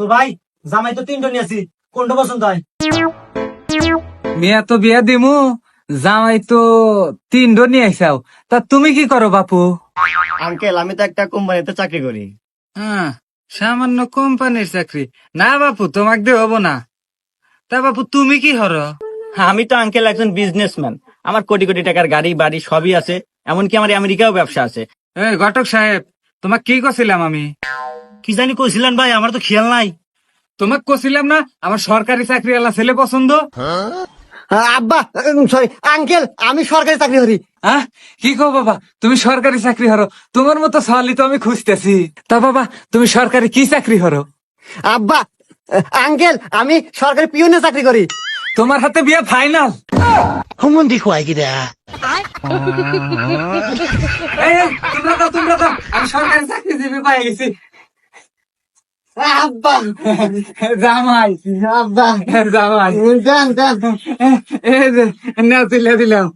তো ভাই জামাই তো তিনটা নিয়েছি, কোনটা পছন্দ হয়? মেয়া তো বিয়া দিমু, জামাই তো তিনটো নিয়ে আইসাও। তা তুমি কি করো বাপু? আঙ্কেল আমি তো একটা কোম্পানিতে চাকরি করি। হ্যাঁ, সামান্য কোম্পানির চাকরি? না বাপু, তোমাকে দিয়ে হবো না। তা বাপু তুমি কি হরো? আমি তো আঙ্কেল একজন বিজনেসম্যান, আমার কোটি কোটি টাকার গাড়ি বাড়ি সবই আছে, এমনকি আমার আমেরিকাও ব্যবসা আছে। এই ঘটক সাহেব, তোমাক কি কছিলাম আমি? কি জানি কইছিলেন ভাই, আমার তো খেয়াল নাই। তোমাক কছিলাম না আমার সরকারি চাকরিওয়ালা ছেলে পছন্দ? আব্বা সরি আঙ্কেল, আমি সরকারি চাকরি করি। হ্যাঁ, কি কো বাবা, তুমি সরকারি চাকরি হরো? তোমার মতো সালি তো আমি খুঁজতেছি। তা বাবা, তুমি সরকারি কি চাকরি হরো? আব্বা আঙ্কেল, আমি সরকারি পিওনে চাকরি করি। তোমার হাতে বিয়ে ফাইনাল। হুমন্দি খুয়াই কি দেয়া। তোমরা দাও, আমি সরকারি চাকরিজীবী পেয়ে গেছি। আব্বা জামাই, আব্বা জামাই, দেন দেন। এই যে নাও তুলে দিলাম।